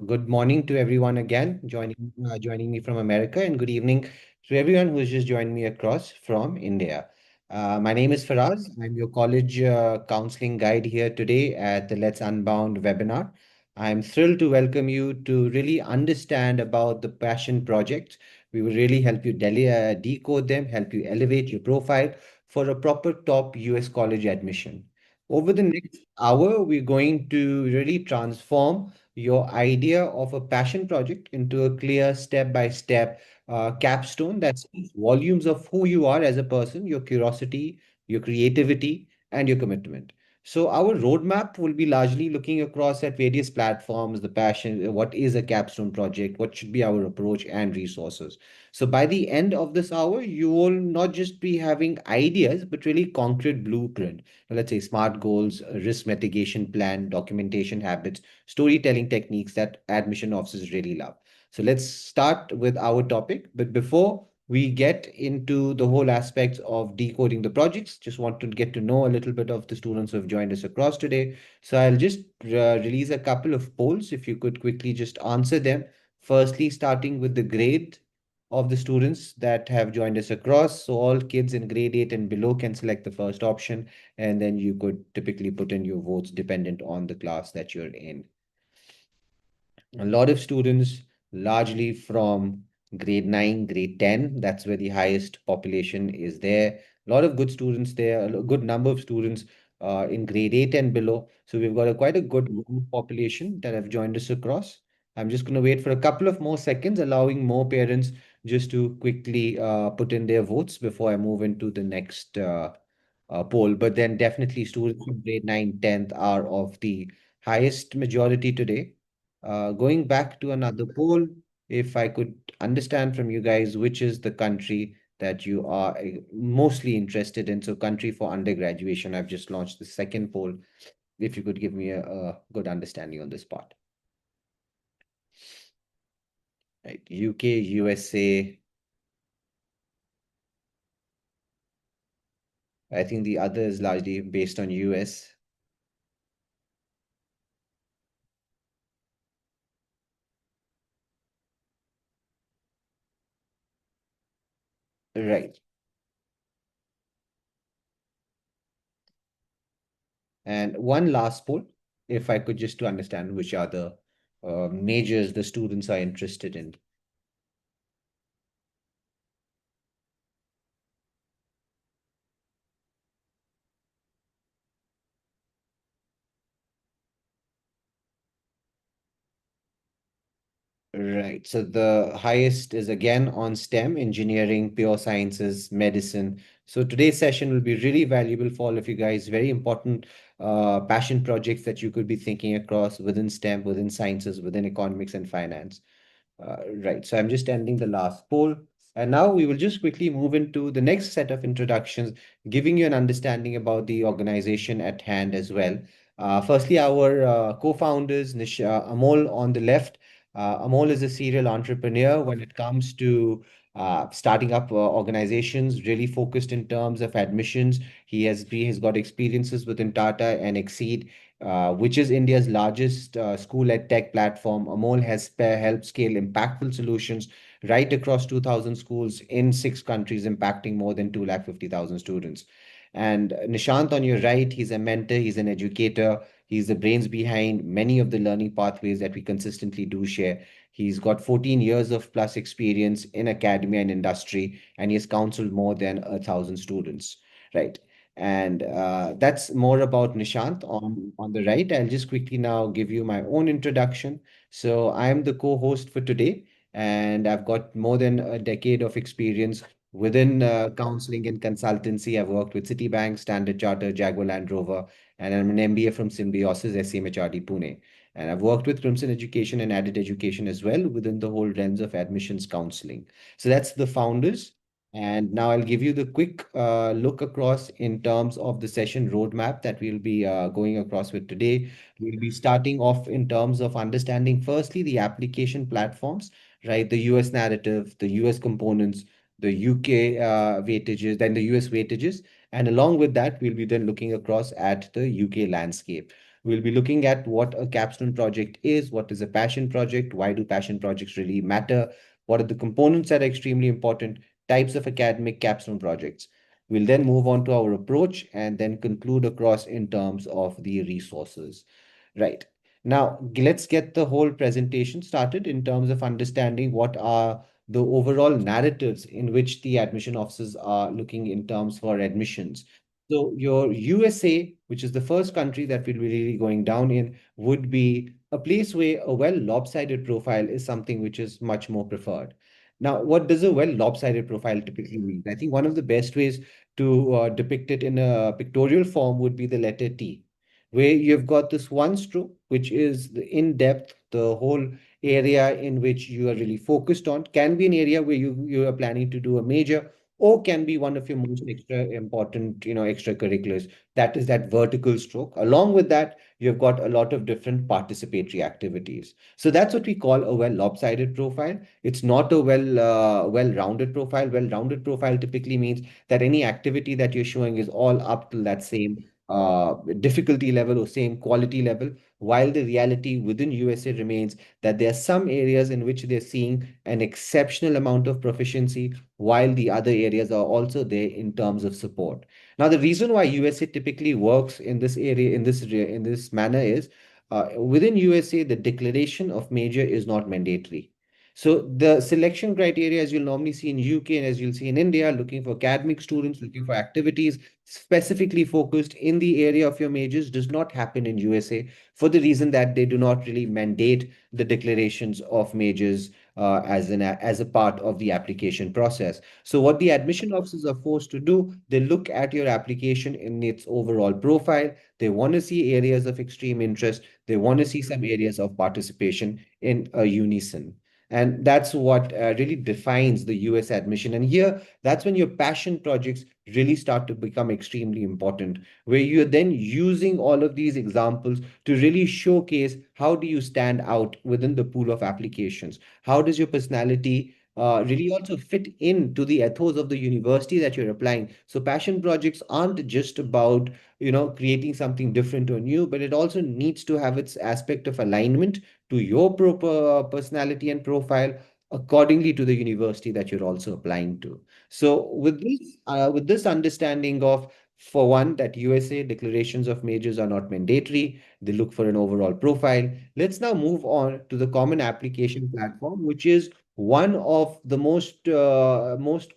good morning to everyone again joining me from America, and good evening to everyone who has just joined me across from India. My name is Faraz. I'm your college counseling guide here today at the Let's Unbound webinar. I'm thrilled to welcome you to really understand about the passion projects. We will really help you decode them, help you elevate your profile for a proper top US college admission. Over the next hour, we're going to really transform your idea of a passion project into a clear step-by-step capstone that speaks volumes of who you are as a person, your curiosity, your creativity, and your commitment. So our roadmap will be largely looking across at various platforms, the passion, what is a capstone project, what should be our approach and resources. So by the end of this hour, you will not just be having ideas, but really concrete blueprint. Let's say smart goals, a risk mitigation plan, documentation habits, storytelling techniques that admission officers really love. So let's start with our topic. But before we get into the whole aspects of decoding the projects, just want to get to know a little bit of the students who have joined us across today. So I'll just release a couple of polls if you could quickly just answer them. Firstly, starting with the grade of the students that have joined us across. So all kids in grade 8 and below can select the first option, and then you could typically put in your votes dependent on the class that you're in. A lot of students, largely from grade 9, grade 10, that's where the highest population is there. A lot of good students there, a good number of students in grade 8 and below. So we've got quite a good population that have joined us across. I'm just going to wait for a couple of more seconds, allowing more parents just to quickly put in their votes before I move into the next poll. But then definitely students in grade 9, 10th are of the highest majority today. Going back to another poll, if I could understand from you guys, which is the country that you are mostly interested in? So country for undergraduation. I've just launched the second poll. If you could give me a good understanding on this part. Right. UK, USA. I think the other is largely based on US. Right. And one last poll, if I could just to understand which are the majors the students are interested in. Right. So the highest is again on STEM, engineering, pure sciences, medicine. So today's session will be really valuable for all of you guys. Very important passion projects that you could be thinking across within STEM, within sciences, within economics and finance. Right. So I'm just ending the last poll. And now we will just quickly move into the next set of introductions, giving you an understanding about the organization at hand as well. Firstly, our co-founders, Amol on the left. Amol is a serial entrepreneur when it comes to starting up organizations, really focused in terms of admissions. He has got experiences within Tata and Exceed, which is India's largest school-led tech platform. Amol has helped scale impactful solutions right across 2,000 schools in 6 countries, impacting more than 250,000 students. And Nishant on your right, he's a mentor, he's an educator, he's the brains behind many of the learning pathways that we consistently do share. He's got 14 years of plus experience in academia and industry, and he has counseled more than 1,000 students. Right. And that's more about Nishant on the right. I'll just quickly now give you my own introduction. So I am the co-host for today, and I've got more than a decade of experience within counseling and consultancy. I've worked with Citibank, Standard Chartered, Jaguar Land Rover, and I'm an MBA from Symbiosis SCMHRD Pune. And I've worked with Crimson Education and Added Education as well within the whole realms of admissions counseling. So that's the founders. And now I'll give you the quick look across in terms of the session roadmap that we'll be going across with today. We'll be starting off in terms of understanding firstly the application platforms, right? The US narrative, the US components, the UK weightages, then the US weightages. And along with that, we'll be then looking across at the UK landscape. We'll be looking at what a capstone project is, what is a passion project, why do passion projects really matter, what are the components that are extremely important, types of academic capstone projects. We'll then move on to our approach and then conclude across in terms of the resources. Right. Now, let's get the whole presentation started in terms of understanding what are the overall narratives in which the admission officers are looking in terms for admissions. So your USA, which is the first country that we'll be really going down in, would be a place where a well lopsided profile is something which is much more preferred. Now, what does a well lopsided profile typically mean? I think one of the best ways to depict it in a pictorial form would be the letter T, where you've got this one stroke, which is the in depth, the whole area in which you are really focused on, can be an area where you are planning to do a major, or can be one of your most extra important, extracurriculars. That is that vertical stroke. Along with that, you've got a lot of different participatory activities. So that's what we call a well lopsided profile. It's not a well-rounded profile. Well-rounded profile typically means that any activity that you're showing is all up to that same difficulty level or same quality level, while the reality within USA remains that there are some areas in which they're seeing an exceptional amount of proficiency, while the other areas are also there in terms of support. Now, the reason why USA typically works in this area, in this manner is within USA, the declaration of major is not mandatory. So the selection criteria, as you'll normally see in UK and as you'll see in India, looking for academic students, looking for activities specifically focused in the area of your majors, does not happen in USA for the reason that they do not really mandate the declarations of majors as a part of the application process. So what the admission officers are forced to do, they look at your application in its overall profile. They want to see areas of extreme interest. They want to see some areas of participation in a unison. And that's what really defines the US admission. And here, that's when your passion projects really start to become extremely important, where you're then using all of these examples to really showcase how do you stand out within the pool of applications? How does your personality really also fit into the ethos of the university that you're applying? So passion projects aren't just about, creating something different or new, but it also needs to have its aspect of alignment to your proper personality and profile accordingly to the university that you're also applying to. So with this understanding of, for one, that USA declarations of majors are not mandatory, they look for an overall profile. Let's now move on to the common application platform, which is one of the most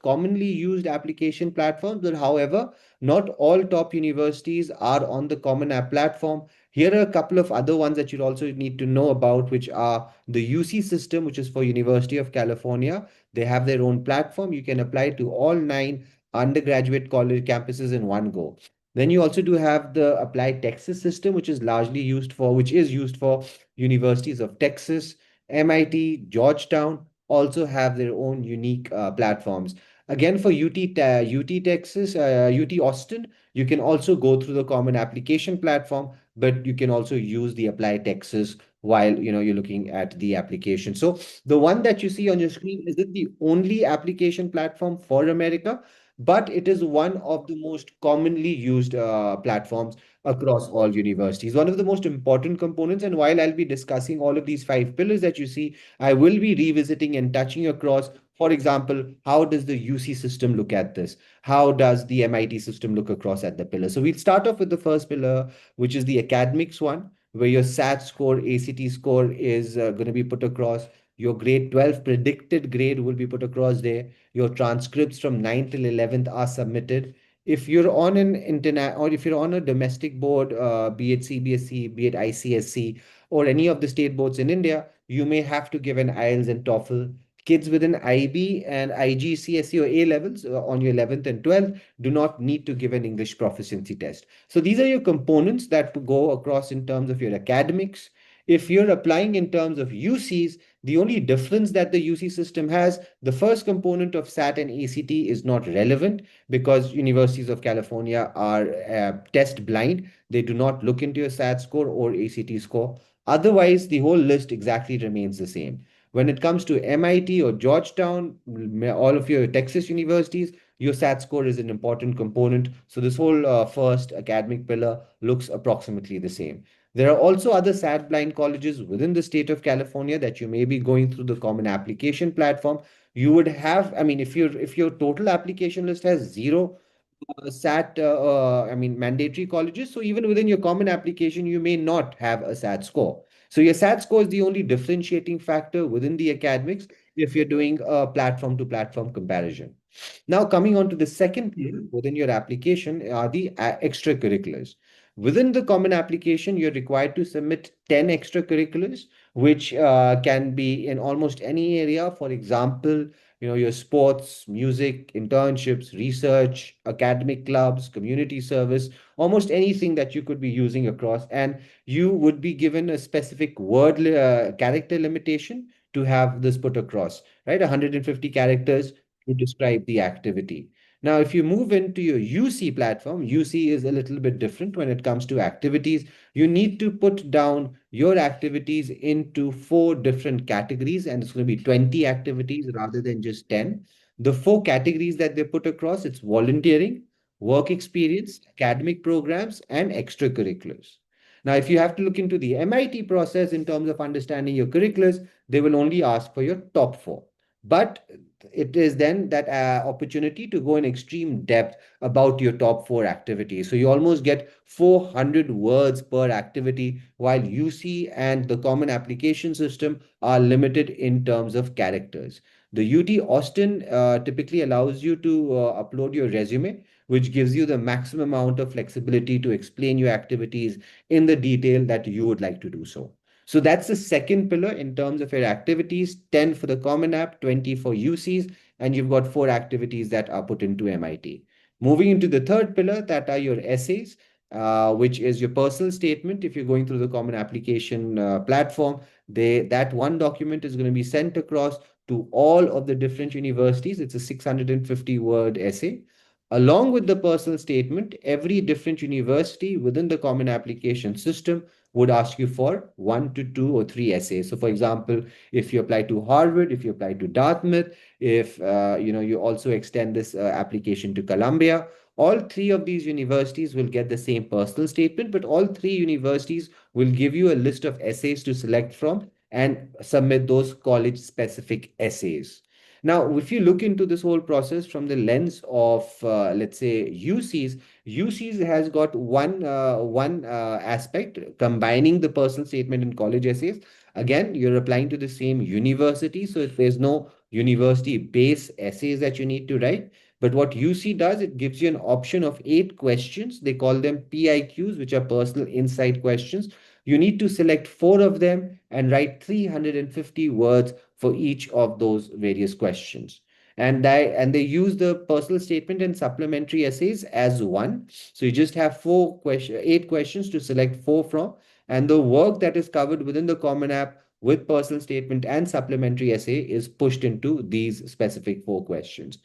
commonly used application platforms. But however, not all top universities are on the common app platform. Here are a couple of other ones that you'll also need to know about, which are the UC system, which is for University of California. They have their own platform. You can apply to all 9 undergraduate college campuses in one go. Then you also do have the Applied Texas system, which is used for universities of Texas, MIT, Georgetown, also have their own unique platforms. Again, for UT Texas, UT Austin, you can also go through the common application platform, but you can also use the Apply Texas while you're looking at the application. So the one that you see on your screen isn't the only application platform for America, but it is one of the most commonly used platforms across all universities. One of the most important components, and while I'll be discussing all of these 5 pillars that you see, I will be revisiting and touching across. For example, how does the UC system look at this? How does the MIT system look across at the pillar? So we'll start off with the first pillar, which is the academics one, where your SAT score, ACT score is going to be put across. Your grade 12 predicted grade will be put across there. Your transcripts from 9th till 11th are submitted. If you're on an internet or if you're on a domestic board, be it CBSE, be it ICSC, or any of the state boards in India, you may have to give an IELTS and TOEFL. Kids with an IB and IGCSE or A levels on your 11th and 12th do not need to give an English proficiency test. So these are your components that go across in terms of your academics. If you're applying in terms of UCs, the only difference that the UC system has, the first component of SAT and ACT is not relevant because universities of California are test blind. They do not look into your SAT score or ACT score. Otherwise, the whole list exactly remains the same. When it comes to MIT or Georgetown, all of your Texas universities, your SAT score is an important component. So this whole first academic pillar looks approximately the same. There are also other SAT blind colleges within the state of California that you may be going through the common application platform. You would have, I mean, if your total application list has zero I mean, mandatory colleges. So even within your common application, you may not have a SAT score. So your SAT score is the only differentiating factor within the academics if you're doing a platform to platform comparison. Now, coming on to the second pillar within your application are the extracurriculars. Within the common application, you're required to submit 10 extracurriculars, which can be in almost any area. For example, your sports, music, internships, research, academic clubs, community service, almost anything that you could be using across. And you would be given a specific character limitation to have this put across, right? 150 characters to describe the activity. Now, if you move into your UC platform, UC is a little bit different when it comes to activities. You need to put down your activities into four different categories, and it's going to be 20 activities rather than just 10. The four categories that they put across, it's volunteering, work experience, academic programs, and extracurriculars. Now, if you have to look into the MIT process in terms of understanding your curriculars, they will only ask for your top four. But it is then that opportunity to go in extreme depth about your top four activities. So you almost get 400 words per activity, while UC and the common application system are limited in terms of characters. The UT Austin typically allows you to upload your resume, which gives you the maximum amount of flexibility to explain your activities in the detail that you would like to do so. So that's the second pillar in terms of your activities, 10 for the Common App, 20 for UCs, and you've got four activities that are put into MIT. Moving into the third pillar, that are your essays, which is your personal statement. If you're going through the Common Application platform, that one document is going to be sent across to all of the different universities. It's a 650 word essay. Along with the personal statement, every different university within the Common Application system would ask you for one to two or three essays. So, for example, if you apply to Harvard, if you apply to Dartmouth, if you also extend this application to Columbia, all three of these universities will get the same personal statement, but all three universities will give you a list of essays to select from and submit those college-specific essays. Now, if you look into this whole process from the lens of, let's say, UCs has got one aspect combining the personal statement and college essays. Again, you're applying to the same university, so if there's no university base essays that you need to write. But what UC does, it gives you an option of 8 questions. They call them PIQs, which are personal insight questions. You need to select four of them and write 350 words for each of those various questions. And they use the personal statement and supplementary essays as one. So you just have 8 questions to select four from, and the work that is covered within the Common App with personal statement and supplementary essay is pushed into these specific 4 questions.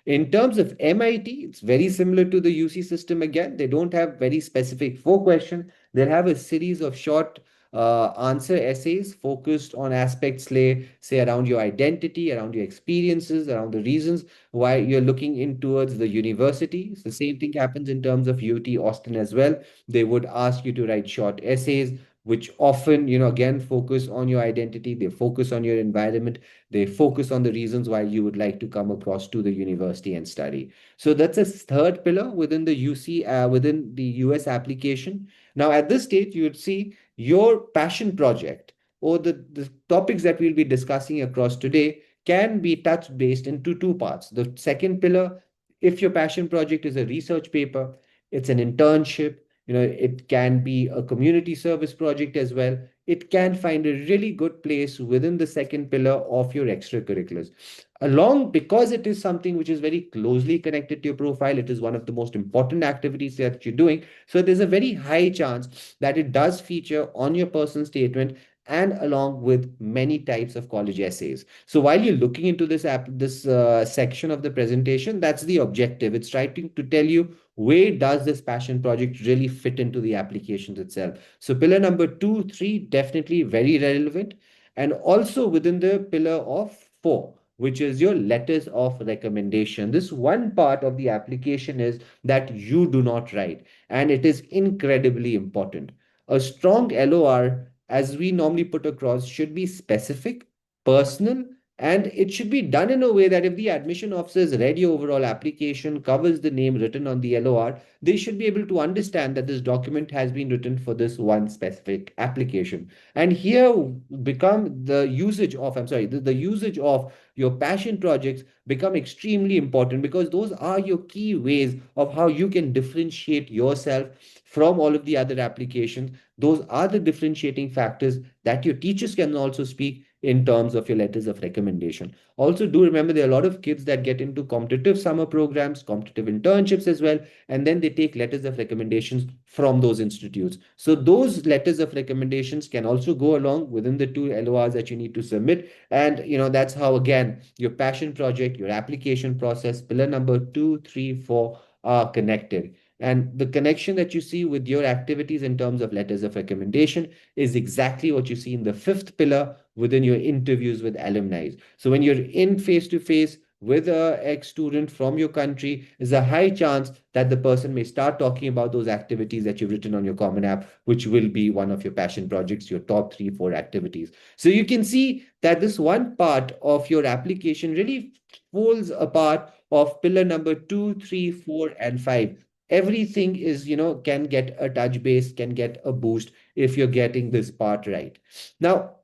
In terms of MIT, it's very similar to the UC system again. They don't have very specific 4 questions. They'll have a series of short answer essays focused on aspects, say around your identity, around your experiences, around the reasons why you're looking in towards the university. So the same thing happens in terms of UT Austin as well. They would ask you to write short essays, which often, again, focus on your identity. They focus on your environment. They focus on the reasons why you would like to come across to the university and study. So that's a third pillar within the within the US application. Now, at this stage, you would see your passion project or the topics that we'll be discussing across today can be touched based into two parts. The second pillar, if your passion project is a research paper, it's an internship, it can be a community service project as well. It can find a really good place within the second pillar of your extracurriculars. Along, because it is something which is very closely connected to your profile, it is one of the most important activities that you're doing. So there's a very high chance that it does feature on your personal statement and along with many types of college essays. So while you're looking into this section of the presentation, that's the objective. It's trying to tell you where does this passion project really fit into the applications itself. So pillar number 2, 3, definitely very relevant. And also within the pillar of 4, which is your letters of recommendation. This one part of the application is that you do not write, and it is incredibly important. A strong LOR, as we normally put across, should be specific, personal, and it should be done in a way that if the admission officer has read your overall application, covers the name written on the LOR, they should be able to understand that this document has been written for this one specific application. And here become the usage of, I'm sorry, the usage of your passion projects become extremely important, because those are your key ways of how you can differentiate yourself from all of the other applications. Those are the differentiating factors that your teachers can also speak in terms of your letters of recommendation. Also, do remember there are a lot of kids that get into competitive summer programs, competitive internships as well, and then they take letters of recommendations from those institutes. So those letters of recommendations can also go along within the two LORs that you need to submit. And that's how, again, your passion project, your application process, pillar number 2, 3, 4 are connected. And the connection that you see with your activities in terms of letters of recommendation is exactly what you see in the fifth pillar within your interviews with alumni. So when you're in face to face with a ex-student from your country, there's a high chance that the person may start talking about those activities that you've written on your Common App, which will be one of your passion projects, your top 3, 4 activities. So you can see that this one part of your application really falls apart of pillar number 2, 3, 4, and 5. Everything is, can get a touch base, can get a boost if you're getting this part right. Now,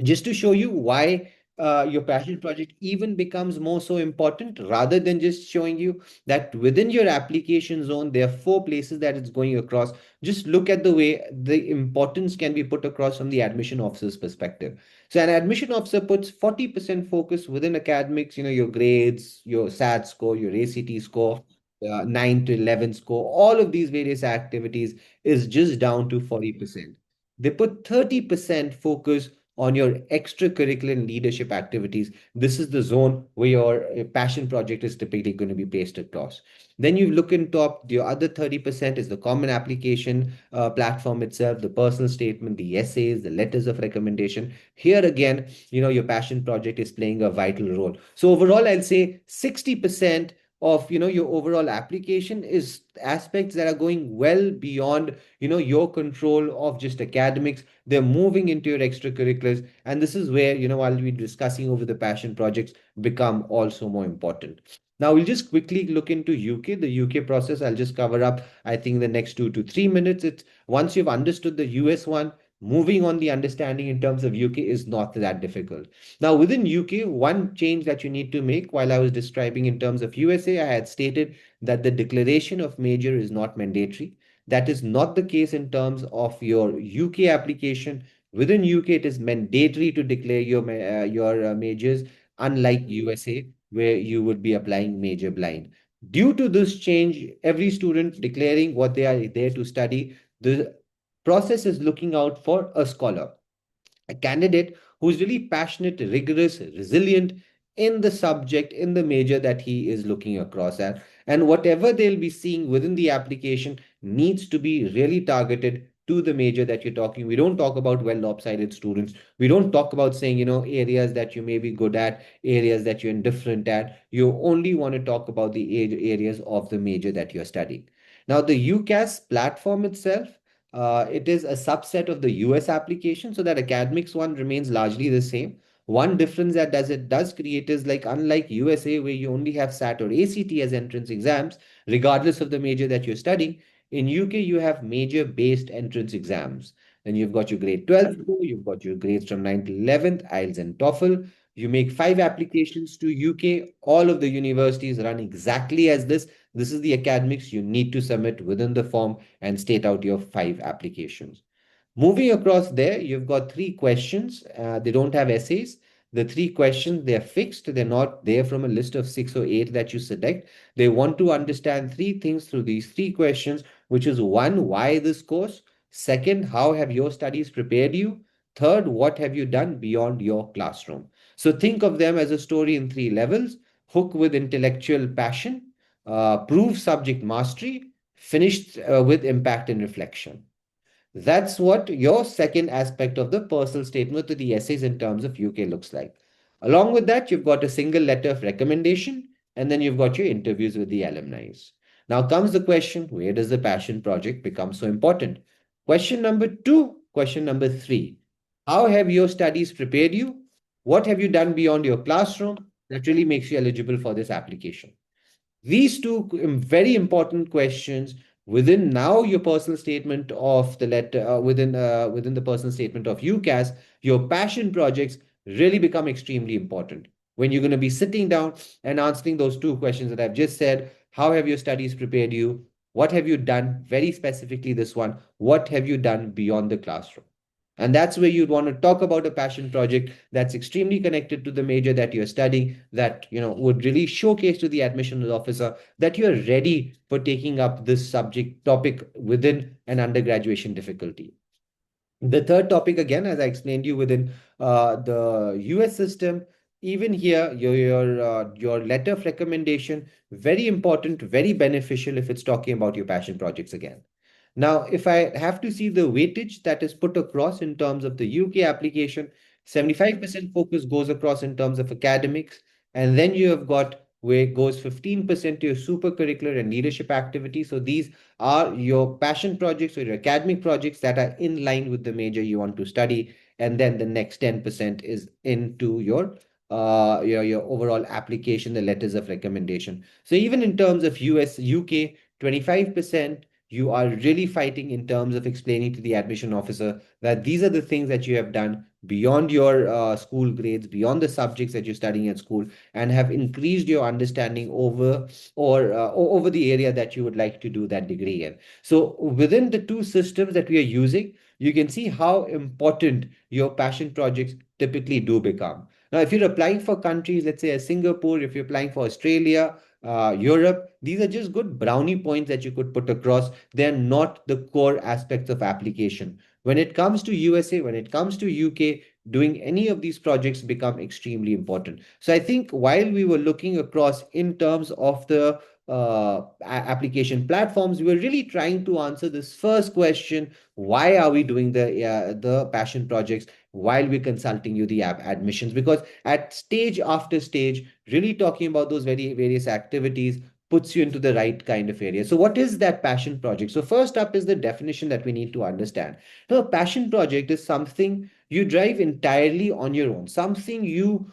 just to show you why your passion project even becomes more so important, rather than just showing you that within your application zone there are 4 places that it's going across. Just look at the way the importance can be put across from the admission officer's perspective. So an admission officer puts 40% focus within academics, your grades, your SAT score, your ACT score, 9 to 11 score, all of these various activities is just down to 40%. They put 30% focus on your extracurricular and leadership activities. This is the zone where your passion project is typically going to be placed across. Then you look in top, the other 30% is the common application platform itself, the personal statement, the essays, the letters of recommendation. Here again, your passion project is playing a vital role. So overall, I'll say 60% of your overall application is aspects that are going well beyond your control of just academics. They're moving into your extracurriculars, and this is where while we're discussing over the passion projects become also more important. Now we'll just quickly look into UK, the UK process. I'll just cover up, I think, the next 2 to 3 minutes. It's once you've understood the US one, moving on the understanding in terms of UK is not that difficult. Now, within UK, one change that you need to make, while I was describing in terms of USA, I had stated that the declaration of major is not mandatory. That is not the case in terms of your UK application. Within UK, it is mandatory to declare your majors, unlike USA, where you would be applying major blind. Due to this change, every student declaring what they are there to study, the process is looking out for a scholar, a candidate who's really passionate, rigorous, resilient in the subject, in the major that he is looking across at. And whatever they'll be seeing within the application needs to be really targeted to the major that you're talking. We don't talk about well lopsided students. We don't talk about saying, areas that you may be good at, areas that you're indifferent at. You only want to talk about the areas of the major that you're studying. Now, the UCAS platform itself, it is a subset of the US application, so that academics one remains largely the same. One difference that does create is, like, unlike USA, where you only have SAT or ACT as entrance exams, regardless of the major that you're studying. In UK, you have major-based entrance exams. Then you've got your grade 12 score, you've got your grades from 9th to 11th, IELTS and TOEFL. You make 5 applications to UK. All of the universities run exactly as this. This is the academics you need to submit within the form and state out your 5 applications. Moving across there, you've got 3 questions. They don't have essays. The 3 questions, they're fixed. They're not there from a list of 6 or 8 that you select. They want to understand 3 things through these 3 questions, which is one, why this course? Second, how have your studies prepared you? Third, what have you done beyond your classroom? So think of them as a story in 3 levels: hook with intellectual passion, prove subject mastery, finished with impact and reflection. That's what your second aspect of the personal statement to the essays in terms of UK looks like. Along with that, you've got a single letter of recommendation, and then you've got your interviews with the alumni. Now comes the question, where does the passion project become so important? Question number two, question number three. How have your studies prepared you? What have you done beyond your classroom that really makes you eligible for this application? These two very important questions within now your personal statement of the letter within the personal statement of UCAS, your passion projects really become extremely important when you're going to be sitting down and answering those two questions that I've just said. How have your studies prepared you? What have you done? Very specifically, this one. What have you done beyond the classroom? And that's where you'd want to talk about a passion project that's extremely connected to the major that you're studying, that would really showcase to the admissions officer that you're ready for taking up this subject topic within an undergraduation difficulty. The third topic, again, as I explained to you within the US system, even here, your letter of recommendation, very important, very beneficial if it's talking about your passion projects again. Now, if I have to see the weightage that is put across in terms of the UK application, 75% focus goes across in terms of academics, and then you have got where it goes 15% to your super curricular and leadership activities. So these are your passion projects or your academic projects that are in line with the major you want to study. And then the next 10% is into your overall application, the letters of recommendation. So even in terms of US, UK, 25%, you are really fighting in terms of explaining to the admission officer that these are the things that you have done beyond your school grades, beyond the subjects that you're studying at school, and have increased your understanding over the area that you would like to do that degree in. So within the two systems that we are using, you can see how important your passion projects typically do become. Now, if you're applying for countries, let's say as Singapore, if you're applying for Australia, Europe, these are just good brownie points that you could put across. They're not the core aspects of application. When it comes to USA, when it comes to UK, doing any of these projects become extremely important. So I think while we were looking across in terms of the application platforms, we were really trying to answer this first question: why are we doing the passion projects while we're consulting you the admissions? Because at stage after stage, really talking about those very various activities puts you into the right kind of area. So what is that passion project? So first up is the definition that we need to understand. Now, a passion project is something you drive entirely on your own, something you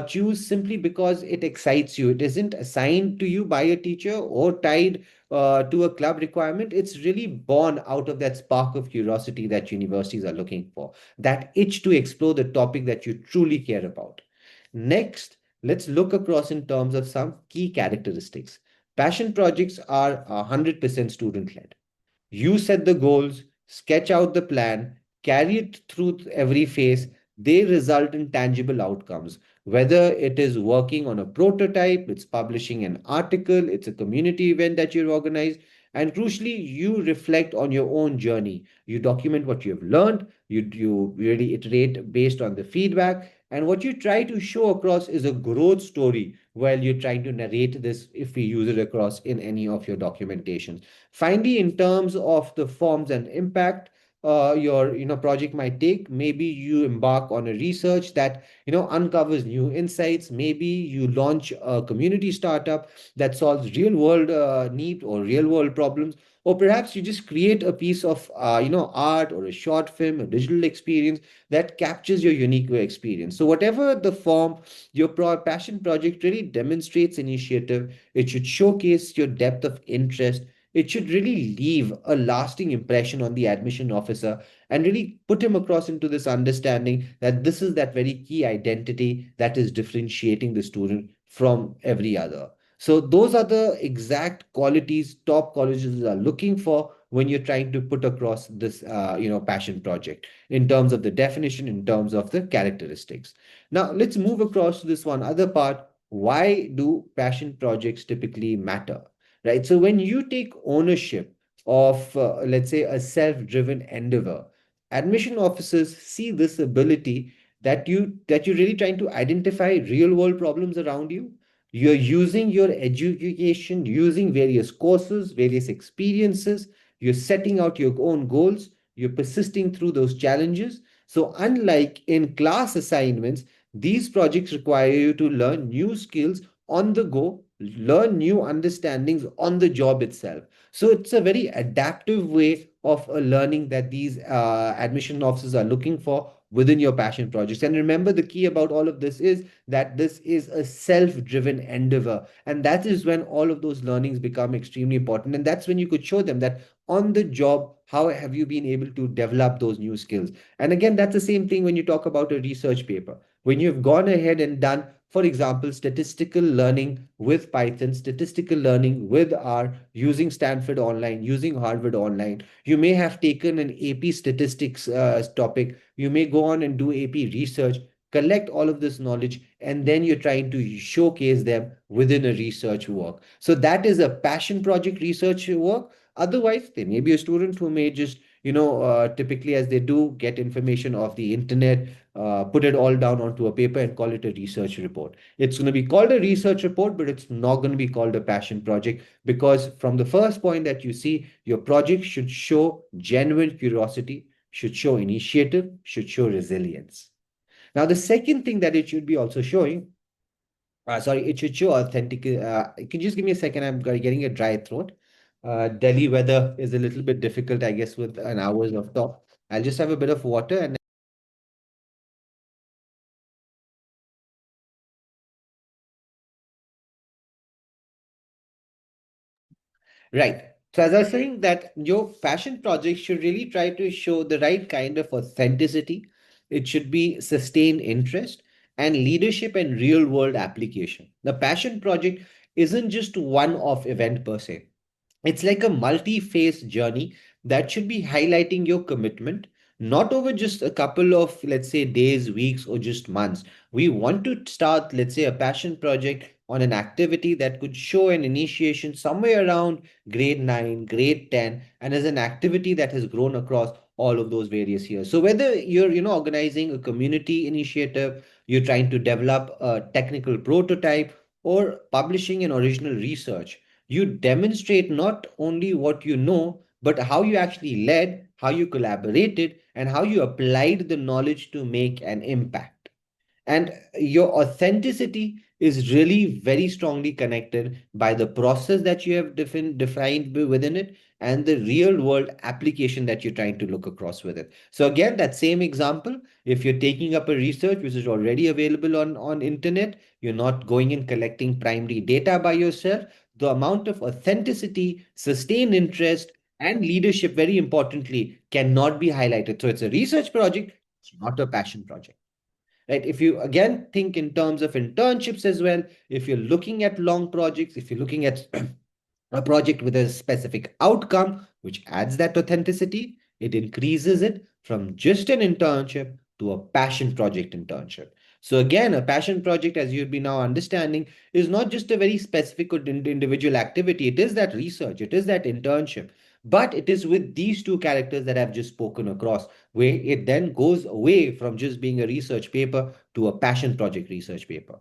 choose simply because it excites you. It isn't assigned to you by a teacher or tied to a club requirement. It's really born out of that spark of curiosity that universities are looking for, that itch to explore the topic that you truly care about. Next, let's look across in terms of some key characteristics. Passion projects are 100% student led. You set the goals, sketch out the plan, carry it through every phase. They result in tangible outcomes. Whether it is working on a prototype, it's publishing an article, it's a community event that you organize, and crucially, you reflect on your own journey. You document what you have learned, you really iterate based on the feedback, and what you try to show across is a growth story while you're trying to narrate this if we use it across in any of your documentation. Finally, in terms of the forms and impact your project might take, maybe you embark on a research that uncovers new insights. Maybe you launch a community startup that solves real world need or real world problems, or perhaps you just create a piece of art or a short film, a digital experience that captures your unique experience. So whatever the form, your passion project really demonstrates initiative. It should showcase your depth of interest. It should really leave a lasting impression on the admission officer and really put him across into this understanding that this is that very key identity that is differentiating the student from every other. So those are the exact qualities top colleges are looking for when you're trying to put across this passion project in terms of the definition, in terms of the characteristics. Now let's move across to this one other part. Why do passion projects typically matter? Right? So when you take ownership of, let's say, a self-driven endeavor, admission officers see this ability that you're really trying to identify real-world problems around you. You're using your education, using various courses, various experiences. You're setting out your own goals. You're persisting through those challenges. So, unlike in class assignments, these projects require you to learn new skills on the go, learn new understandings on the job itself. So it's a very adaptive way of a learning that these admission officers are looking for within your passion projects. And remember, the key about all of this is that this is a self-driven endeavor. And that is when all of those learnings become extremely important. And that's when you could show them that on the job, how have you been able to develop those new skills? And again, that's the same thing when you talk about a research paper. When you've gone ahead and done, for example, statistical learning with Python, statistical learning with R, using Stanford Online, using Harvard Online, you may have taken an AP statistics topic. You may go on and do AP research, collect all of this knowledge, and then you're trying to showcase them within a research work. So that is a passion project research work. Otherwise, there may be a student who may just, typically as they do, get information off the internet, put it all down onto a paper and call it a research report. It's going to be called a research report, but it's not going to be called a passion project, because from the first point that you see, your project should show genuine curiosity, should show initiative, should show resilience. Now, the second thing that it should be also showing, sorry, it should show authentic. Can you just give me a second? I'm getting a dry throat. Delhi weather is a little bit difficult, I guess, with an hours of talk. I'll just have a bit of water and right. So as I was saying that your passion project should really try to show the right kind of authenticity. It should be sustained interest and leadership and real world application. The passion project isn't just one-off event per se. It's like a multi-phase journey that should be highlighting your commitment, not over just a couple of, let's say, days, weeks, or just months. We want to start, let's say, a passion project on an activity that could show an initiation somewhere around grade 9, grade 10, and as an activity that has grown across all of those various years. So whether you're, organizing a community initiative, you're trying to develop a technical prototype, or publishing an original research, you demonstrate not only what you know, but how you actually led, how you collaborated, and how you applied the knowledge to make an impact. And your authenticity is really very strongly connected by the process that you have defined within it and the real world application that you're trying to look across with it. So again, that same example, if you're taking up a research which is already available on internet, you're not going and collecting primary data by yourself, the amount of authenticity, sustained interest, and leadership, very importantly, cannot be highlighted. So it's a research project, it's not a passion project, right? If you again think in terms of internships as well, if you're looking at long projects, if you're looking at a project with a specific outcome which adds that authenticity, it increases it from just an internship to a passion project internship. So again, a passion project, as you'd be now understanding, is not just a very specific or individual activity. It is that research, it is that internship, but it is with these two characters that I've just spoken across, where it then goes away from just being a research paper to a passion project research paper,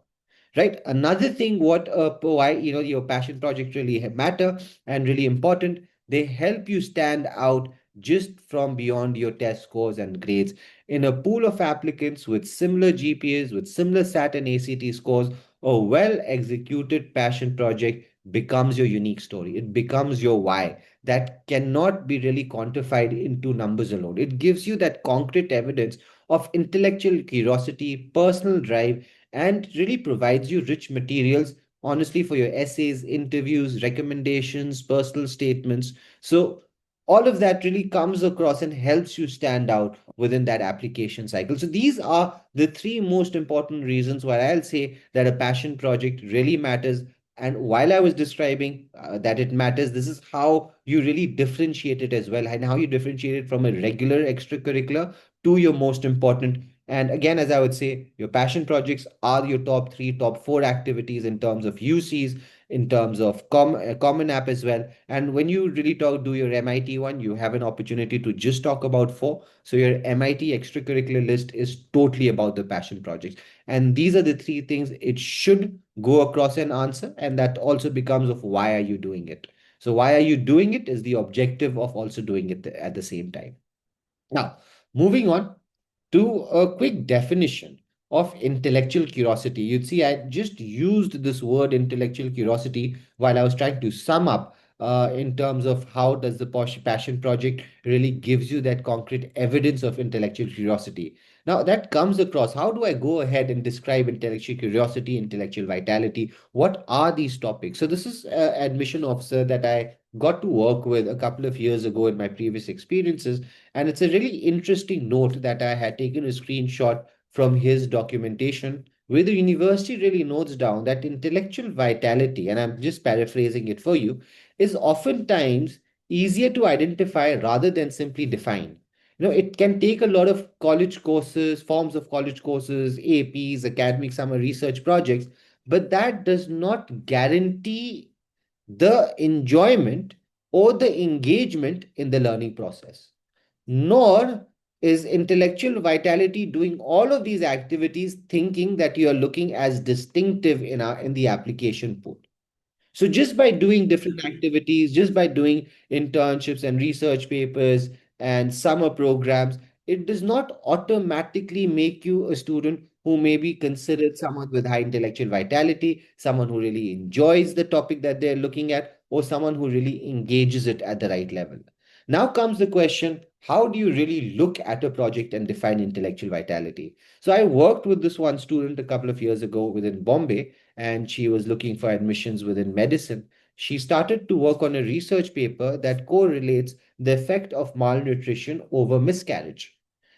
right? Another thing, what why your passion project really matter and really important, they help you stand out just from beyond your test scores and grades. In a pool of applicants with similar GPAs, with similar SAT and ACT scores, a well executed passion project becomes your unique story. It becomes your why that cannot be really quantified into numbers alone. It gives you that concrete evidence of intellectual curiosity, personal drive, and really provides you rich materials, honestly, for your essays, interviews, recommendations, personal statements. So all of that really comes across and helps you stand out within that application cycle. So these are the three most important reasons why I'll say that a passion project really matters. And while I was describing that it matters, this is how you really differentiate it as well, and how you differentiate it from a regular extracurricular to your most important. And again, as I would say, your passion projects are your top three, top four activities in terms of UCs, in terms of common app as well. And when you really do your MIT one, you have an opportunity to just talk about four. So your MIT extracurricular list is totally about the passion projects. And these are the three things it should go across an answer. And that also becomes of why are you doing it? So why are you doing it is the objective of also doing it at the same time. Now, moving on to a quick definition of intellectual curiosity. You'd see I just used this word intellectual curiosity while I was trying to sum up in terms of how does the passion project really gives you that concrete evidence of intellectual curiosity. Now that comes across. How do I go ahead and describe intellectual curiosity, intellectual vitality? What are these topics? So this is an admission officer that I got to work with a couple of years ago in my previous experiences. And it's a really interesting note that I had taken a screenshot from his documentation, where the university really notes down that intellectual vitality, and I'm just paraphrasing it for you, is oftentimes easier to identify rather than simply define. It can take a lot of college courses, forms of college courses, APs, academic summer research projects, but that does not guarantee the enjoyment or the engagement in the learning process. Nor is intellectual vitality doing all of these activities thinking that you are looking as distinctive in the application pool. So just by doing different activities, just by doing internships and research papers and summer programs, it does not automatically make you a student who may be considered someone with high intellectual vitality, someone who really enjoys the topic that they're looking at, or someone who really engages it at the right level. Now comes the question, how do you really look at a project and define intellectual vitality? So I worked with this one student a couple of years ago within Bombay, and she was looking for admissions within medicine. She started to work on a research paper that correlates the effect of malnutrition over miscarriage.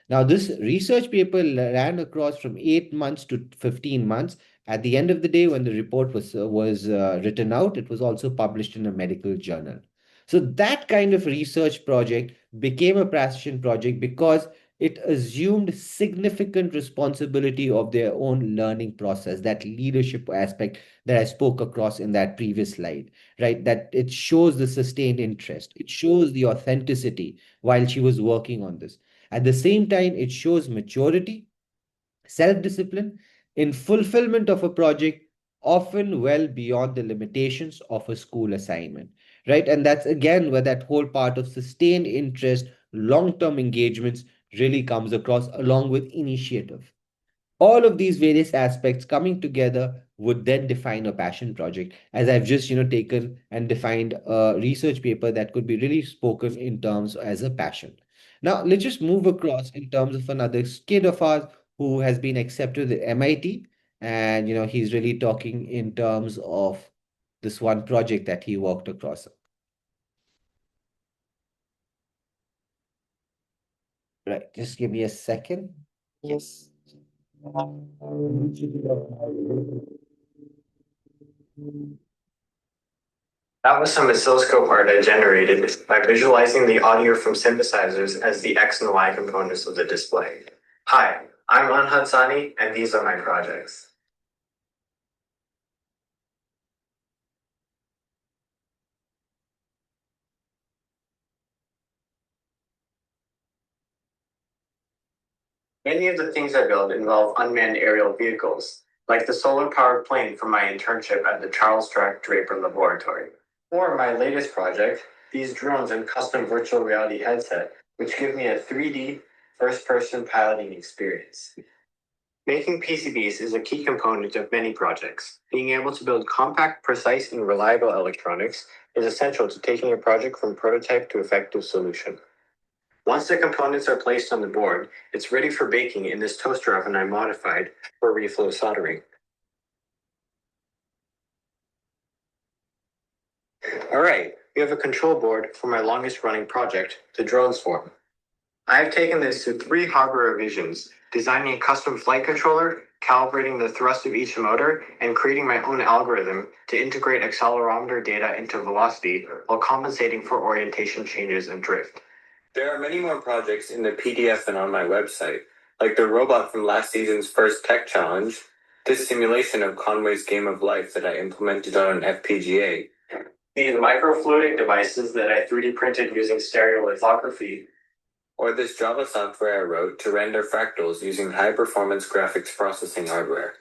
Now, this research paper ran across from 8 months to 15 months. At the end of the day, when the report was written out, it was also published in a medical journal. So that kind of research project became a passion project because it assumed significant responsibility of their own learning process, that leadership aspect that I spoke across in that previous slide, right? That it shows the sustained interest, it shows the authenticity while she was working on this. At the same time, it shows maturity, self discipline in fulfillment of a project, often well beyond the limitations of a school assignment, right? And that's again where that whole part of sustained interest, long term engagements really comes across, along with initiative. All of these various aspects coming together would then define a passion project, as I've just taken and defined a research paper that could be really spoken in terms as a passion. Now let's just move across in terms of another kid of ours who has been accepted at MIT, and he's really talking in terms of this one project that he worked across. Right, just give me a second. Yes. That was some oscilloscope art I generated by visualizing the audio from synthesizers as the X and Y components of the display. Hi, I'm Anhad Sani, and these are my projects. Many of the things I build involve unmanned aerial vehicles, like the solar-powered plane from my internship at the Charles Drac Draper Laboratory. Or my latest project, these drones and custom virtual reality headset, which give me a 3D first-person piloting experience. Making PCBs is a key component of many projects. Being able to build compact, precise, and reliable electronics is essential to taking a project from prototype to effective solution. Once the components are placed on the board, it's ready for baking in this toaster oven I modified for reflow soldering. All right, we have a control board for my longest running project, the drone swarm. I have taken this to 3 hardware revisions, designing a custom flight controller, calibrating the thrust of each motor, and creating my own algorithm to integrate accelerometer data into velocity while compensating for orientation changes and drift. There are many more projects in the PDF and on my website, like the robot from last season's first tech challenge, this simulation of Conway's Game of Life that I implemented on an FPGA, these microfluidic devices that I 3D printed using stereolithography, or this Java software I wrote to render fractals using high-performance graphics processing hardware.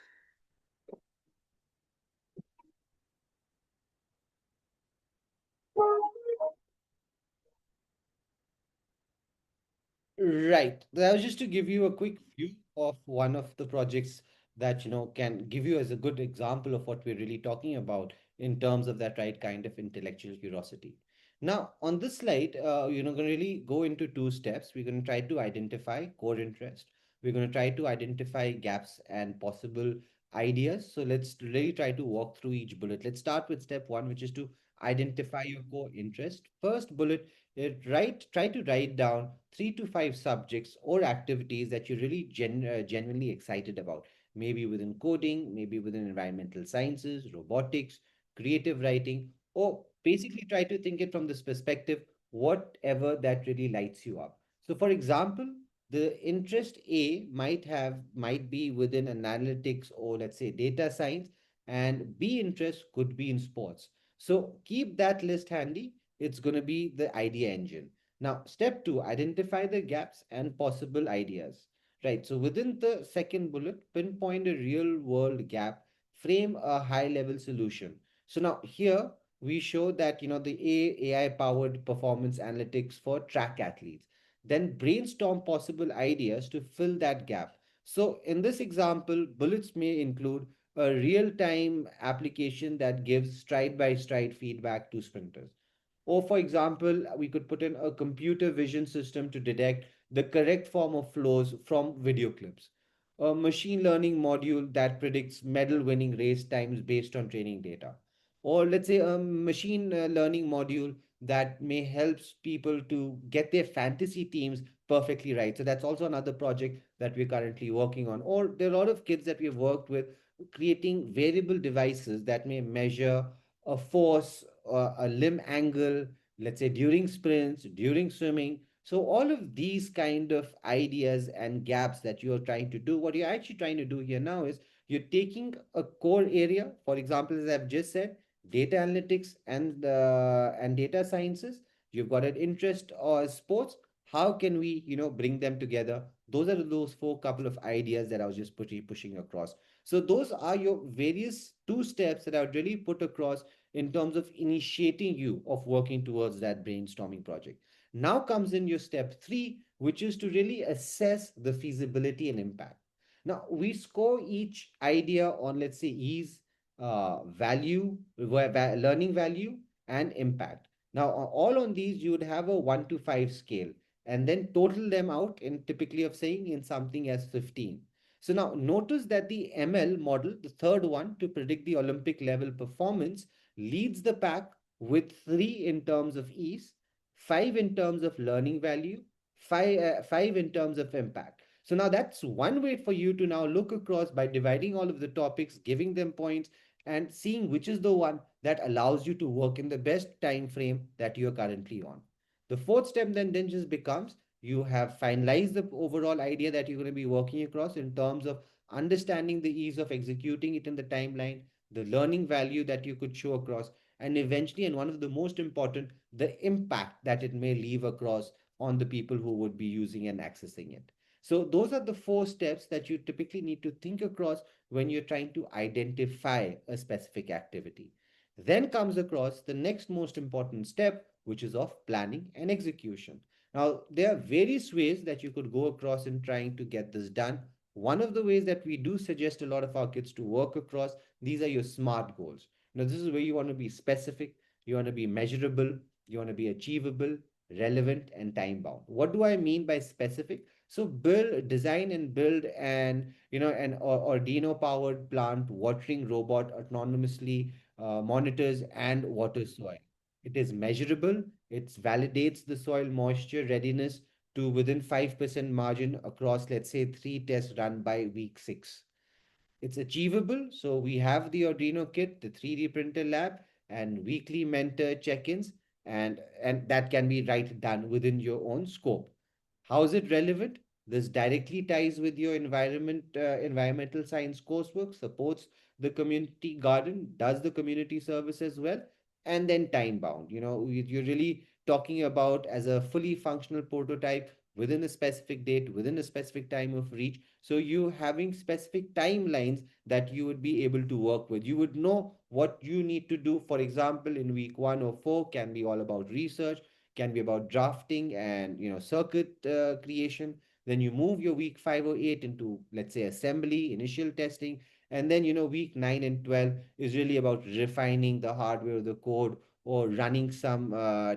Right. That was just to give you a quick view of one of the projects that, can give you as a good example of what we're really talking about in terms of that right kind of intellectual curiosity. Now, on this slide, going to really go into two steps. We're going to try to identify core interest. We're going to try to identify gaps and possible ideas. So let's really try to walk through each bullet. Let's start with step one, which is to identify your core interest. First bullet, try to write down 3 to 5 subjects or activities that you're really genuinely excited about. Maybe within coding, maybe within environmental sciences, robotics, creative writing, or basically try to think it from this perspective, whatever that really lights you up. So, for example, the interest A might be within analytics or let's say data science, and B interest could be in sports. So keep that list handy. It's going to be the idea engine. Now, step two, identify the gaps and possible ideas. Right. So within the second bullet, pinpoint a real world gap, frame a high level solution. So now here we show that the AI powered performance analytics for track athletes. Then brainstorm possible ideas to fill that gap. So in this example, bullets may include a real time application that gives stride by stride feedback to sprinters. Or, for example, we could put in a computer vision system to detect the correct form of flows from video clips. A machine learning module that predicts medal winning race times based on training data. Or, let's say, a machine learning module that may helps people to get their fantasy teams perfectly right. So, that's also another project that we're currently working on. Or, there are a lot of kids that we've worked with creating variable devices that may measure a force, a limb angle, let's say during sprints, during swimming. So all of these kind of ideas and gaps that you're trying to do, what you're actually trying to do here now is you're taking a core area, for example, as I've just said, data analytics and data sciences. You've got an interest or sports. How can we, bring them together? Those are those four couple of ideas that I was just pushing across. So those are your various two steps that I would really put across in terms of initiating you of working towards that brainstorming project. Now comes in your step three, which is to really assess the feasibility and impact. Now we score each idea on, let's say, ease, value, learning value, and impact. Now, all on these, you would have a 1 to 5 scale and then total them out in typically of saying in something as 15. So now notice that the ML model, the third one to predict the Olympic level performance, leads the pack with 3 in terms of ease, 5 in terms of learning value, 5 in terms of impact. So now that's one way for you to now look across by dividing all of the topics, giving them points, and seeing which is the one that allows you to work in the best time frame that you're currently on. The fourth step then just becomes you have finalized the overall idea that you're going to be working across in terms of understanding the ease of executing it in the timeline, the learning value that you could show across, and eventually, and one of the most important, the impact that it may leave across on the people who would be using and accessing it. So, those are the four steps that you typically need to think across when you're trying to identify a specific activity. Then comes across the next most important step, which is of planning and execution. Now, there are various ways that you could go across in trying to get this done. One of the ways that we do suggest a lot of our kids to work across, these are your SMART goals. Now, this is where you want to be specific, you want to be measurable, you want to be achievable, relevant, and time bound. What do I mean by specific? So design and build an Arduino powered plant watering robot autonomously monitors and waters soil. It is measurable. It validates the soil moisture readiness to within 5% margin across, let's say, 3 tests run by week 6. It's achievable. So we have the Arduino kit, the 3D printer lab, and weekly mentor check-ins, and that can be right done within your own scope. How is it relevant? This directly ties with your environmental science coursework, supports the community garden, does the community service as well, and then time bound. You're really talking about as a fully functional prototype within a specific date, within a specific time of reach. So you having specific timelines that you would be able to work with. You would know what you need to do. For example, in week 1 or 4 can be all about research, can be about drafting and circuit creation. Then you move your week 5 or 8 into, let's say, assembly, initial testing, And then, week 9 and 12 is really about refining the hardware, the code, or running some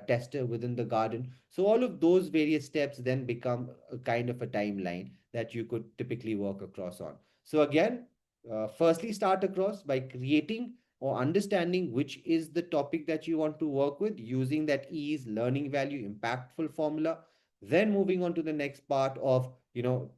tester within the garden. So all of those various steps then become a kind of a timeline that you could typically work across on. So again, firstly, start across by creating or understanding which is the topic that you want to work with using that ease, learning value, impactful formula. Then moving on to the next part of,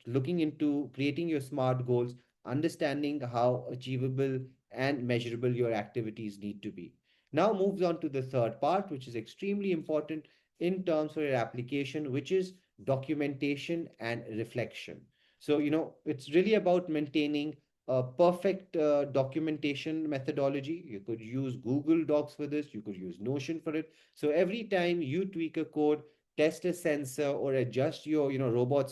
looking into creating your SMART goals, understanding how achievable and measurable your activities need to be. Now moves on to the third part, which is extremely important in terms for your application, which is documentation and reflection. So, it's really about maintaining a perfect documentation methodology. You could use Google Docs for this, you could use Notion for it. So every time you tweak a code, test a sensor, or adjust your, robot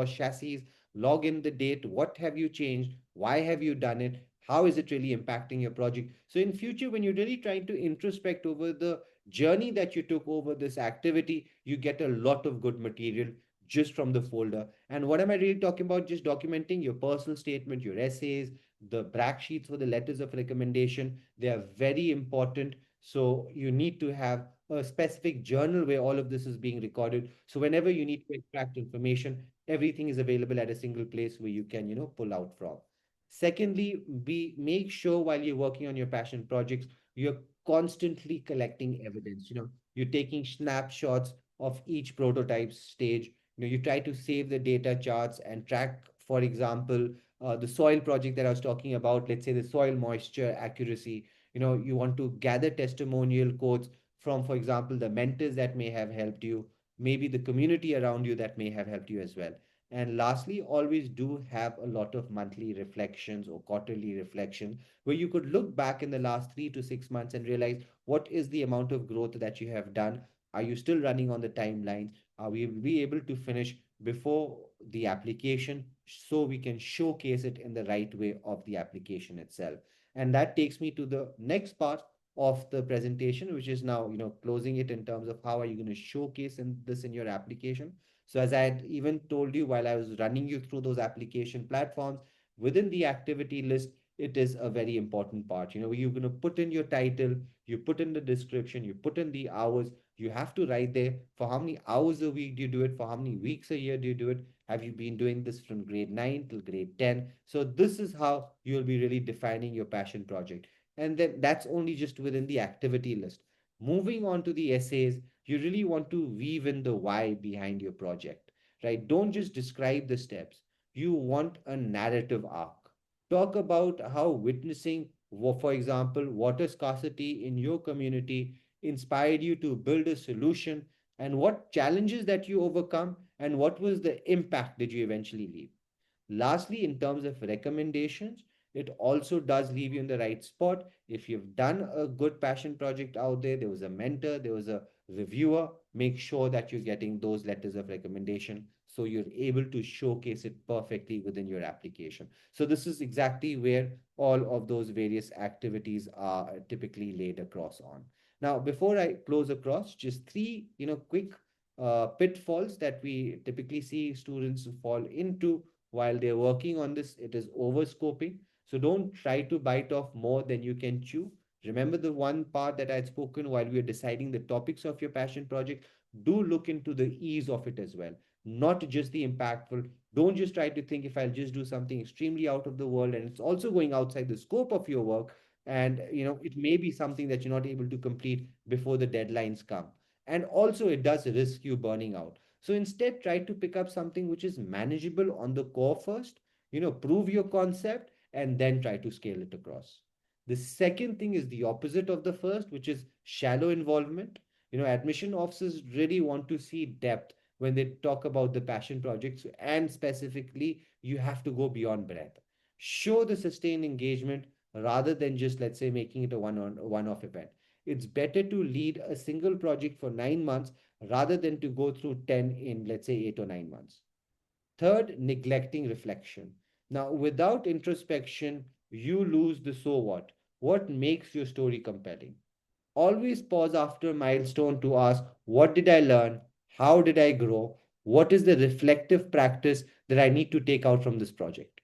chassis, log in the date, what have you changed, why have you done it, how is it really impacting your project. So in future, when you're really trying to introspect over the journey that you took over this activity, you get a lot of good material just from the folder. And what am I really talking about? Just documenting your personal statement, your essays, the brag sheets for the letters of recommendation. They are very important. So you need to have a specific journal where all of this is being recorded. So whenever you need to extract information, everything is available at a single place where you can, pull out from. Secondly, be make sure while you're working on your passion projects, you're constantly collecting evidence. You're taking snapshots of each prototype stage. You try to save the data charts and track, for example, the soil project that I was talking about, let's say the soil moisture accuracy. You want to gather testimonial quotes from, for example, the mentors that may have helped you, maybe the community around you that may have helped you as well. And lastly, always do have a lot of monthly reflections or quarterly reflections where you could look back in the last 3 to 6 months and realize what is the amount of growth that you have done. Are you still running on the timelines? Are we be able to finish before the application so we can showcase it in the right way of the application itself? And that takes me to the next part of the presentation, which is now, closing it in terms of how are you going to showcase this in your application. So as I had even told you while I was running you through those application platforms, within the activity list, it is a very important part. You're going to put in your title, you put in the description, you put in the hours. You have to write there for how many hours a week do you do it, for how many weeks a year do you do it. Have you been doing this from grade 9 till grade 10? So this is how you'll be really defining your passion project. And then that's only just within the activity list. Moving on to the essays, you really want to weave in the why behind your project, right? Don't just describe the steps. You want a narrative arc. Talk about how witnessing, for example, water scarcity in your community inspired you to build a solution, and what challenges that you overcome, and what was the impact did you eventually leave. Lastly, in terms of recommendations, it also does leave you in the right spot. If you've done a good passion project out there, there was a mentor, there was a reviewer, make sure that you're getting those letters of recommendation so you're able to showcase it perfectly within your application. So this is exactly where all of those various activities are typically laid across on. Now, before I close across, just three, quick pitfalls that we typically see students fall into while they're working on this. It is overscoping. So don't try to bite off more than you can chew. Remember the one part that I had spoken while we were deciding the topics of your passion project. Do look into the ease of it as well, not just the impactful. Don't just try to think if I'll just do something extremely out of the world and it's also going outside the scope of your work. And it may be something that you're not able to complete before the deadlines come. And also, it does risk you burning out. So instead, try to pick up something which is manageable on the core first, prove your concept, and then try to scale it across. The second thing is the opposite of the first, which is shallow involvement. Admission officers really want to see depth when they talk about the passion projects, and specifically, you have to go beyond breadth. Show the sustained engagement rather than just, let's say, making it a one-off event. It's better to lead a single project for 9 months rather than to go through 10 in, let's say, 8 or 9 months. Third, neglecting reflection. Now, without introspection, you lose the so what. What makes your story compelling? Always pause after milestone to ask, what did I learn? How did I grow? What is the reflective practice that I need to take out from this project?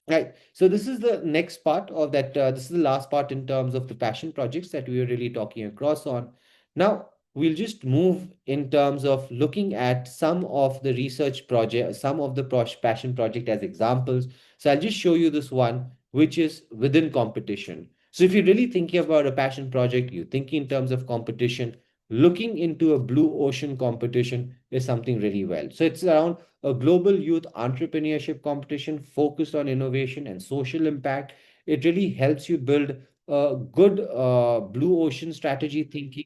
Right. So this is the next part of that. This is the last part in terms of the passion projects that we are really talking across on. Now, we'll just move in terms of looking at some of the research project, some of the passion project as examples. So I'll just show you this one, which is within competition. So if you're really thinking about a passion project, you're thinking in terms of competition, looking into a blue ocean competition is something really well. So it's around a global youth entrepreneurship competition focused on innovation and social impact. It really helps you build a good blue ocean strategy thinking,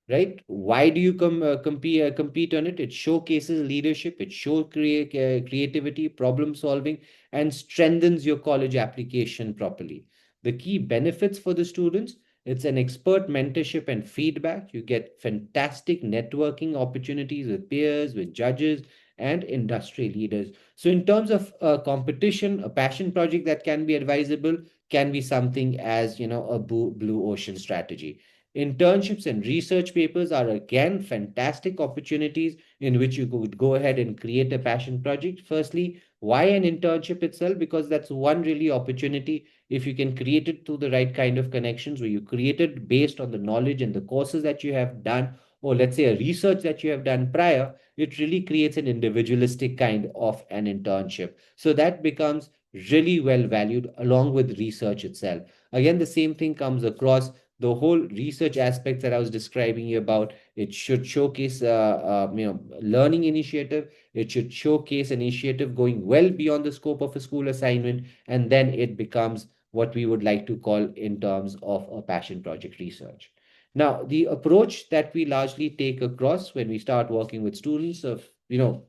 right? Why do you compete on it? It showcases leadership, it shows creativity, problem solving, and strengthens your college application properly. The key benefits for the students, it's an expert mentorship and feedback. You get fantastic networking opportunities with peers, with judges, and industry leaders. So, in terms of competition, a passion project that can be advisable can be something as a blue ocean strategy. Internships and research papers are again fantastic opportunities in which you could go ahead and create a passion project. Firstly, why an internship itself? Because that's one really opportunity if you can create it through the right kind of connections where you create it based on the knowledge and the courses that you have done, or let's say a research that you have done prior, it really creates an individualistic kind of an internship. So that becomes really well valued along with research itself. Again, the same thing comes across the whole research aspects that I was describing you about. It should showcase, learning initiative. It should showcase initiative going well beyond the scope of a school assignment, and then it becomes what we would like to call in terms of a passion project research. Now, the approach that we largely take across when we start working with students of,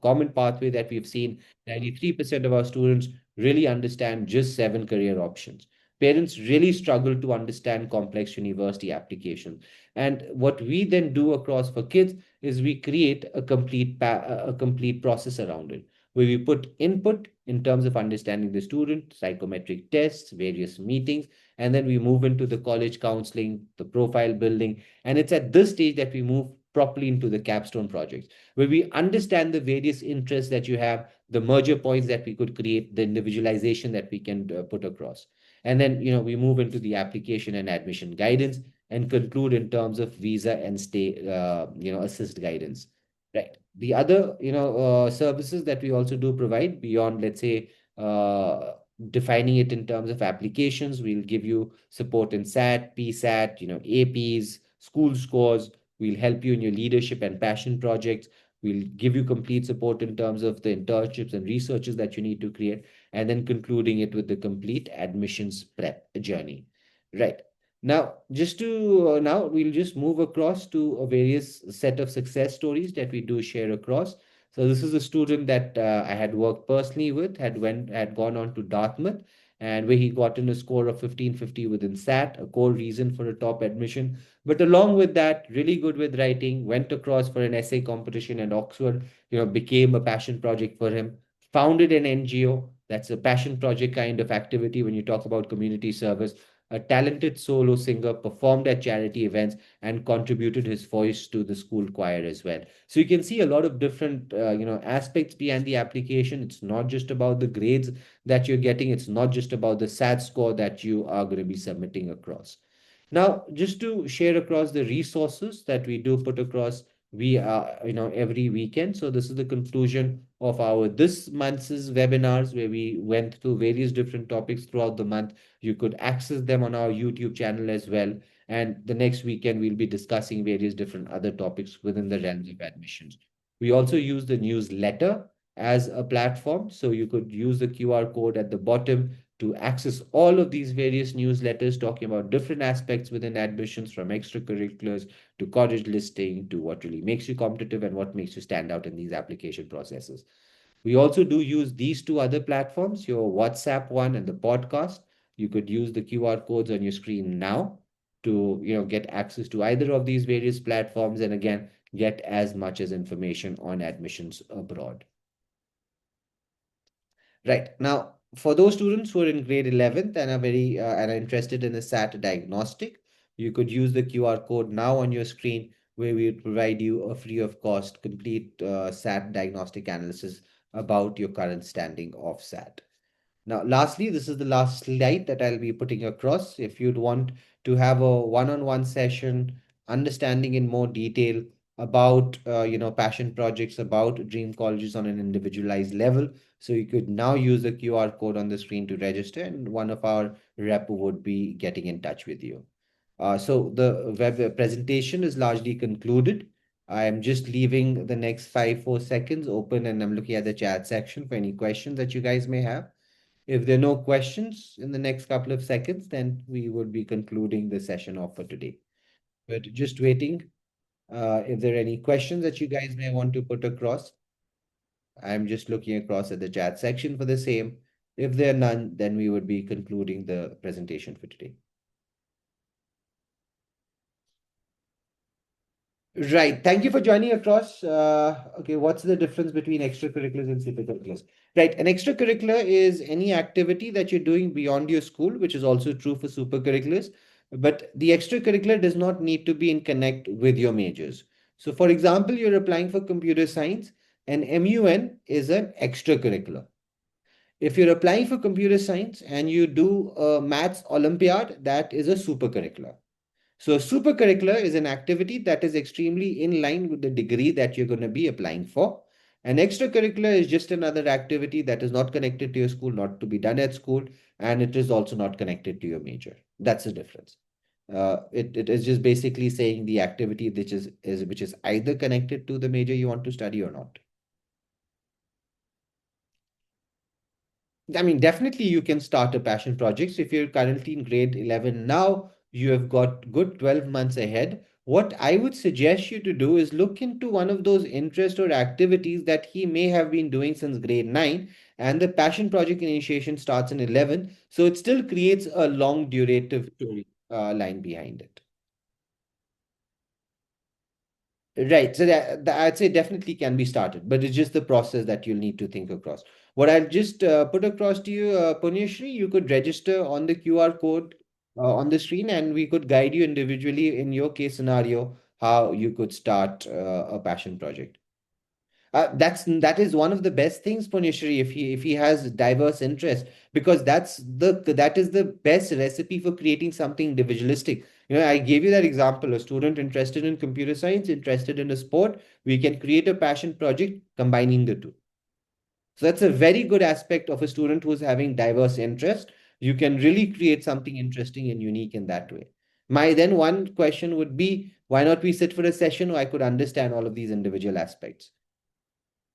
common pathway that we've seen, 93% of our students really understand just seven career options. Parents really struggle to understand complex university applications. And what we then do across for kids is we create a complete process around it, where we put input in terms of understanding the student, psychometric tests, various meetings, and then we move into the college counseling, the profile building, and it's at this stage that we move properly into the capstone projects, where we understand the various interests that you have, the merger points that we could create, the individualization that we can put across. And then, we move into the application and admission guidance and conclude in terms of visa and stay, assist guidance. Right. The other, services that we also do provide beyond, let's say, defining it in terms of applications, we'll give you support in SAT, PSAT, APs, school scores. We'll help you in your leadership and passion projects. We'll give you complete support in terms of the internships and researches that you need to create, and then concluding it with the complete admissions prep journey. Right. Now we'll just move across to a various set of success stories that we do share across. So this is a student that I had worked personally with, had gone on to Dartmouth, and where he got in a score of 1550 within SAT, a core reason for a top admission. But along with that, really good with writing, went across for an essay competition at Oxford, became a passion project for him, founded an NGO. That's a passion project kind of activity when you talk about community service. A talented solo singer, performed at charity events, and contributed his voice to the school choir as well. So you can see a lot of different, aspects behind the application. It's not just about the grades that you're getting. It's not just about the SAT score that you are going to be submitting across. Now, just to share across the resources that we do put across, we are, every weekend. So this is the conclusion of our this month's webinars where we went through various different topics throughout the month. You could access them on our YouTube channel as well. And the next weekend, we'll be discussing various different other topics within the realms of admissions. We also use the newsletter as a platform. So you could use the QR code at the bottom to access all of these various newsletters talking about different aspects within admissions, from extracurriculars to college listing to what really makes you competitive and what makes you stand out in these application processes. We also do use these two other platforms, your WhatsApp one and the podcast. You could use the QR codes on your screen now to get access to either of these various platforms, and again get as much as information on admissions abroad. Right. Now, for those students who are in grade 11th and are interested in a SAT diagnostic, you could use the QR code now on your screen, where we would provide you a free of cost complete SAT diagnostic analysis about your current standing of SAT. Now, lastly, this is the last slide that I'll be putting across. If you'd want to have a one-on-one session, understanding in more detail about passion projects, about dream colleges on an individualized level, so you could now use the QR code on the screen to register, and one of our rep would be getting in touch with you. So the web presentation is largely concluded. I am just leaving the next 4 seconds open, and I'm looking at the chat section for any questions that you guys may have. If there are no questions in the next couple of seconds, then we would be concluding the session off for today. But just waiting. If there are any questions that you guys may want to put across, I'm just looking across at the chat section for the same. If there are none, then we would be concluding the presentation for today. Right. Thank you for joining across. Okay, what's the difference between extracurriculars and supercurriculars? Right. An extracurricular is any activity that you're doing beyond your school, which is also true for supercurriculars. But the extracurricular does not need to be in connect with your majors. So, for example, you're applying for computer science, and MUN is an extracurricular. If you're applying for computer science and you do a maths Olympiad, that is a supercurricular. So, supercurricular is an activity that is extremely in line with the degree that you're going to be applying for. An extracurricular is just another activity that is not connected to your school, not to be done at school, and it is also not connected to your major. That's the difference. It is just basically saying the activity which is either connected to the major you want to study or not. I mean, definitely you can start a passion project. So if you're currently in grade 11 now, you have got good 12 months ahead. What I would suggest you to do is look into one of those interests or activities that he may have been doing since grade 9, and the passion project initiation starts in 11. So it still creates a long durative story line behind it. Right. So that I'd say definitely can be started, but it's just the process that you'll need to think across. What I'll just put across to you, Punyashri, you could register on the QR code on the screen, and we could guide you individually in your case scenario how you could start a passion project. That is one of the best things, Punishri, if he has diverse interest, because that is the best recipe for creating something individualistic. I gave you that example, a student interested in computer science, interested in a sport, we can create a passion project combining the two. So that's a very good aspect of a student who's having diverse interest. You can really create something interesting and unique in that way. My then one question would be, why not we sit for a session where I could understand all of these individual aspects?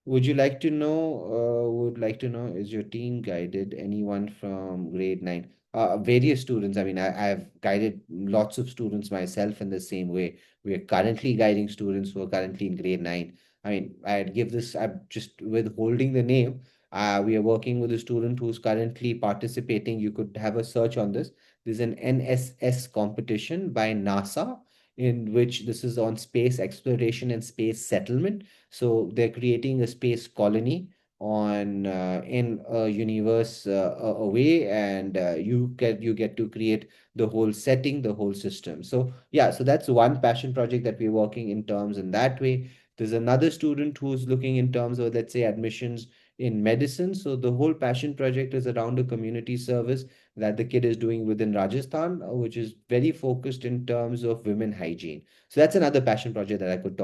Would like to know, is your team guided anyone from grade 9? Various students. I mean, I've guided lots of students myself in the same way. We are currently guiding students who are currently in grade 9. I mean, I'm just withholding the name. We are working with a student who's currently participating. You could have a search on this. There's an NSS competition by NASA in which this is on space exploration and space settlement. So they're creating a space colony on in a universe away, and you get to create the whole setting, the whole system. So yeah, so that's one passion project that we're working in terms in that way. There's another student who's looking in terms of, let's say, admissions in medicine. So the whole passion project is around a community service that the kid is doing within Rajasthan, which is very focused in terms of women hygiene. So that's another passion project that I could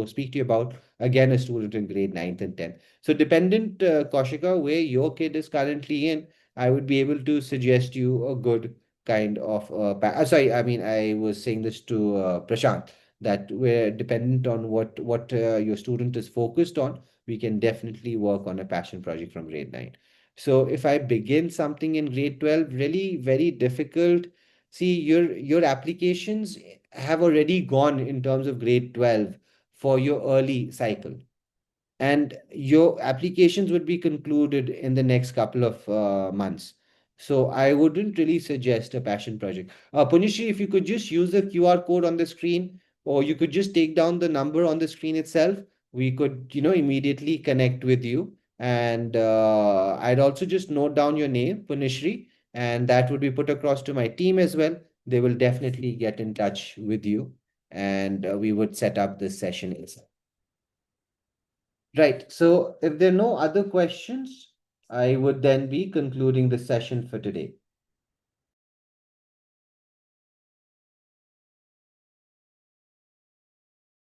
speak to you about. Again, a student in grade 9th and 10th. So dependent, Kaushika, where your kid is currently in, I would be able to suggest you a good kind of sorry, I mean, I was saying this to Prashant, that we're dependent on what your student is focused on. We can definitely work on a passion project from grade 9. So if I begin something in grade 12, really very difficult. See, your applications have already gone in terms of grade 12 for your early cycle, and your applications would be concluded in the next couple of months. So I wouldn't really suggest a passion project. Punishi, if you could just use the QR code on the screen, or you could just take down the number on the screen itself, we could, immediately connect with you. And I'd also just note down your name, Punishri, and that would be put across to my team as well. They will definitely get in touch with you, and we would set up this session itself. Right. So if there are no other questions, I would then be concluding the session for today.